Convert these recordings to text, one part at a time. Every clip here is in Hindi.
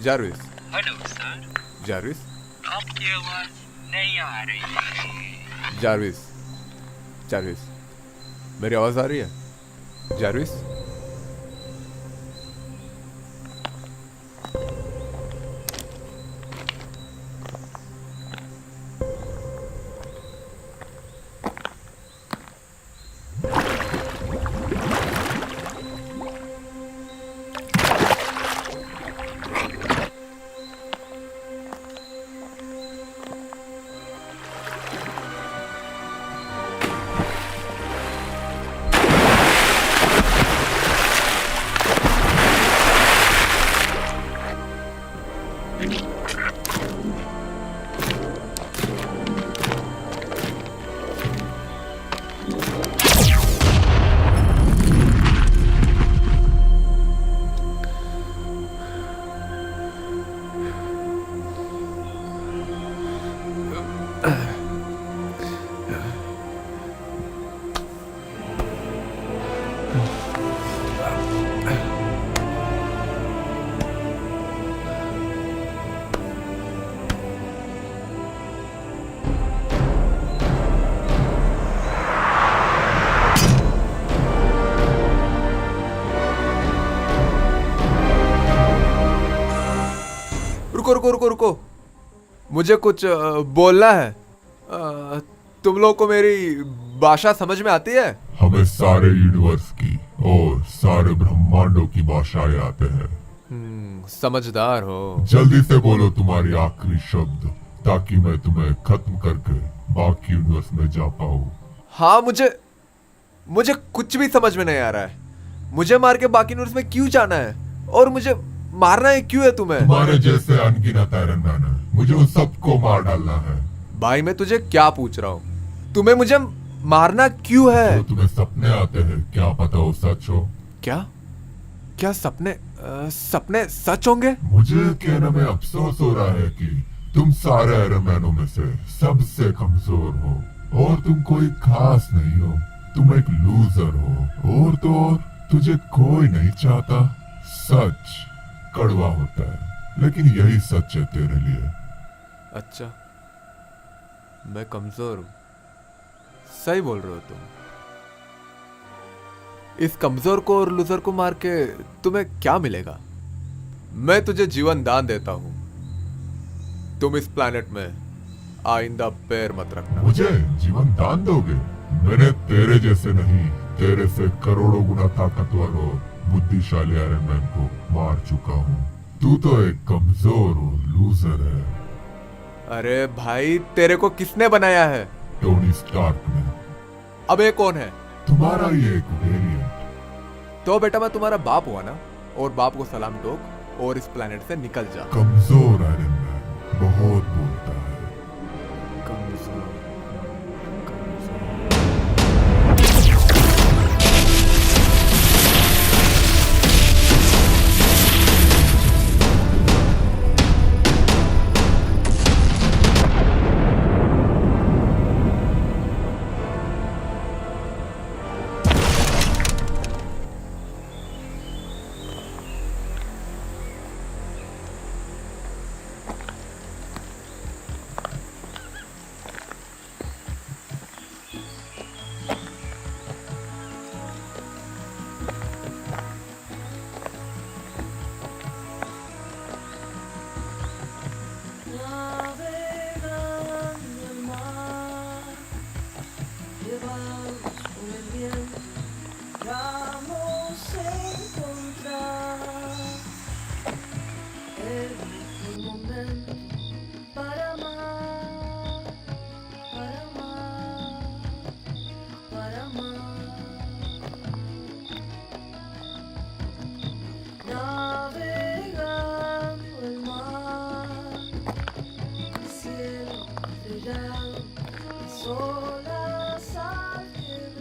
जारविस। Hello sir. जारविस। आपकी आवाज नहीं आ रही है। जारविस। जारविस, मेरी आवाज आ रही है? जारविस। रुको रुको रुको रुको, मुझे कुछ बोलना है। तुम लोग को मेरी भाषा समझ में आती है? हमें सारे यूनिवर्स की और सारे ब्रह्मांडों की भाषाएं आते हैं। समझदार हो। जल्दी से बोलो तुम्हारी आखिरी शब्द, ताकि मैं तुम्हें खत्म करके बाकी यूनिवर्स में जा पाऊं। हाँ, मुझे कुछ भी समझ में नहीं आ रहा है। मुझे मार के बाकी यूनिवर्स में क्यों जाना है, और मुझे मारना है क्यों है तुम्हें? तुम्हारे जैसे अनगिनत आयरन मैन है, मुझे उन सबको मार डालना है। भाई मैं तुझे क्या पूछ रहा हूँ, तुम्हें मुझे मारना क्यों है? तो तुम्हें सपने आते हैं, क्या पता वो सच हो। क्या क्या सपने सच होंगे? मुझे कहने में अफसोस हो रहा है कि तुम सारे आयरन मैनों में से सबसे कमजोर हो, और तुम कोई खास नहीं हो। तुम एक लूजर हो, और तो और तुझे कोई नहीं चाहता। सच कड़वा होता है, लेकिन यही सच है तेरे लिए। अच्छा, मैं कमजोर हूँ, सही बोल रहे हो तुम। इस कमजोर को और लूजर को मार के तुम्हें क्या मिलेगा? मैं तुझे जीवन दान देता हूँ, तुम इस प्लैनेट में आइंदा पैर मत रखना। मुझे जीवन दान दोगे? मैंने तेरे जैसे नहीं, तेरे से करोड़ों गुना ताकतवर और बुद्धिशाली आयरन मैन को मार चुका हूँ। तू तो एक कमजोर और लूजर है। अरे भाई, तेरे को किसने बनाया है? टोनी स्टार्क ने। अब ये कौन है? तुम्हारा ये एक वेरिएंट। तो बेटा मैं तुम्हारा बाप हुआ ना, और बाप को सलाम ठोक और इस प्लैनेट से निकल जा। कमजोर आयरन मैन बहुत बोलता है। कमजोर, कमजोर।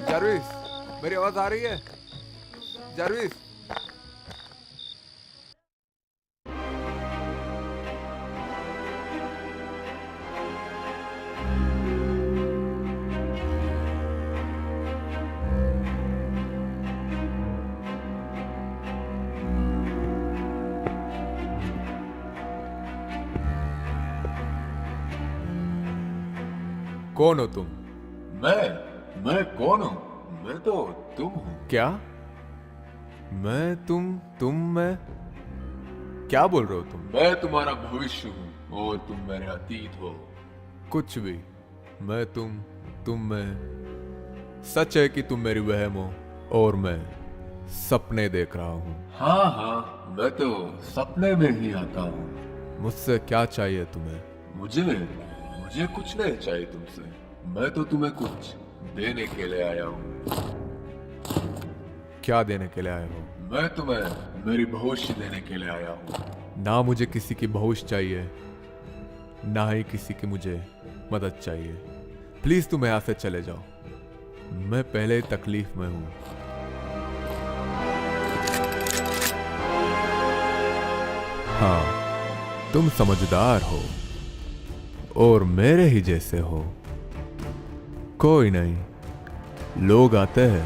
जारविस, मेरी आवाज आ रही है? जारविस। कौन हो तुम? मैं कौन हूँ? मैं तो तुम हूँ। क्या? मैं तुम मैं क्या बोल रहे हो तुम? मैं तुम्हारा भविष्य हूँ और तुम मेरे अतीत हो। कुछ भी। मैं तुम मैं। सच है कि तुम मेरी वहम हो और मैं सपने देख रहा हूँ। हाँ, मैं तो सपने में ही आता हूँ। मुझसे क्या चाहिए तुम्हें? मुझे कुछ नहीं चाहिए तुमसे। मैं तो तुम्हें कुछ देने के लिए आया हूँ। क्या देने के लिए आए हो? मैं तुम्हें मेरी भविष्य देने के लिए आया हूँ। ना मुझे किसी की भविष्य चाहिए, ना ही किसी की मुझे मदद चाहिए। प्लीज तुम यहाँ से चले जाओ। मैं पहले ही तकलीफ में हूं। हाँ, तुम समझदार हो और मेरे ही जैसे हो। कोई नहीं, लोग आते हैं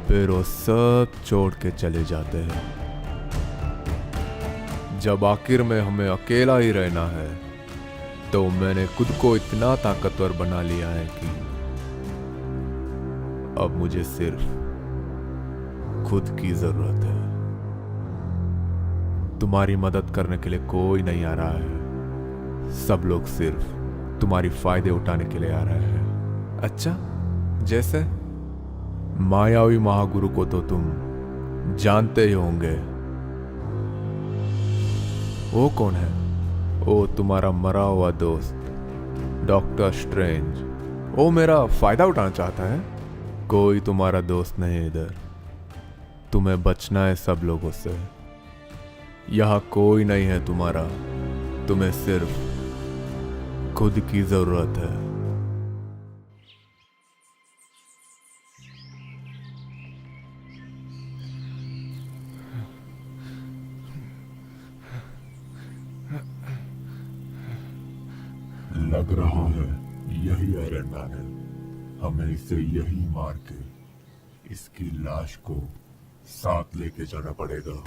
फिर वो सब छोड़ के चले जाते हैं। जब आखिर में हमें अकेला ही रहना है तो मैंने खुद को इतना ताकतवर बना लिया है कि अब मुझे सिर्फ खुद की जरूरत है। तुम्हारी मदद करने के लिए कोई नहीं आ रहा है। सब लोग सिर्फ तुम्हारी फायदे उठाने के लिए आ रहे हैं। अच्छा, जैसे मायावी महागुरु को तो तुम जानते ही होंगे। वो कौन है? वो तुम्हारा मरा हुआ दोस्त डॉक्टर स्ट्रेंज। वो मेरा फायदा उठाना चाहता है। कोई तुम्हारा दोस्त नहीं इधर। तुम्हें बचना है सब लोगों से। यहां कोई नहीं है तुम्हारा। तुम्हें सिर्फ खुद की जरूरत है। लग रहा है यही आयरन मैन है। हमें इसे यही मार के इसकी लाश को साथ लेके जाना पड़ेगा।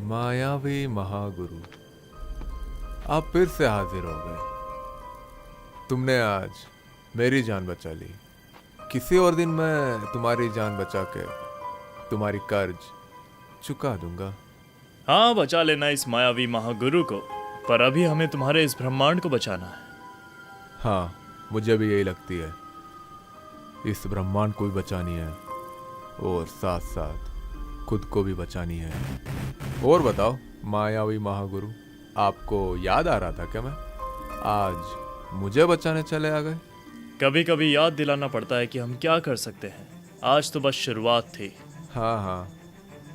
मायावी महागुरु, आप फिर से हाजिर हो गए। तुमने आज मेरी जान बचा ली। किसी और दिन मैं तुम्हारी जान बचा के तुम्हारी कर्ज चुका दूंगा। हाँ, बचा लेना इस मायावी महागुरु को, पर अभी हमें तुम्हारे इस ब्रह्मांड को बचाना है। हाँ, मुझे भी यही लगती है। इस ब्रह्मांड को भी बचानी है और साथ साथ खुद को भी बचानी है। और बताओ मायावी महागुरु, आपको याद आ रहा था क्या मैं आज मुझे बचाने चले आ गए? कभी कभी याद दिलाना पड़ता है कि हम क्या कर सकते हैं। आज तो बस शुरुआत थी। हाँ,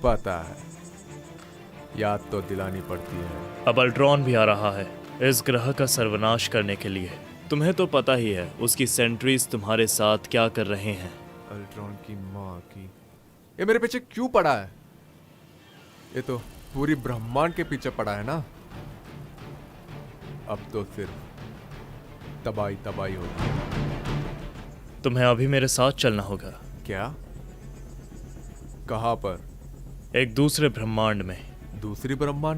पता है, याद तो दिलानी पड़ती है। अब अल्ट्रॉन भी आ रहा है इस ग्रह का सर्वनाश करने के लिए। तुम्हें तो पता ही है उसकी सेंट्रीज तुम्हारे साथ क्या कर रहे हैं। अल्ट्रॉन की माँ की, ये मेरे पीछे क्यों पड़ा है? ये तो पूरी ब्रह्मांड के पीछे पड़ा है ना। अब तो सिर्फ तबाही तबाही होगी। तुम्हें अभी मेरे साथ चलना होगा। क्या? कहाँ पर? एक दूसरे ब्रह्मांड में। दूसरी ब्रह्मांड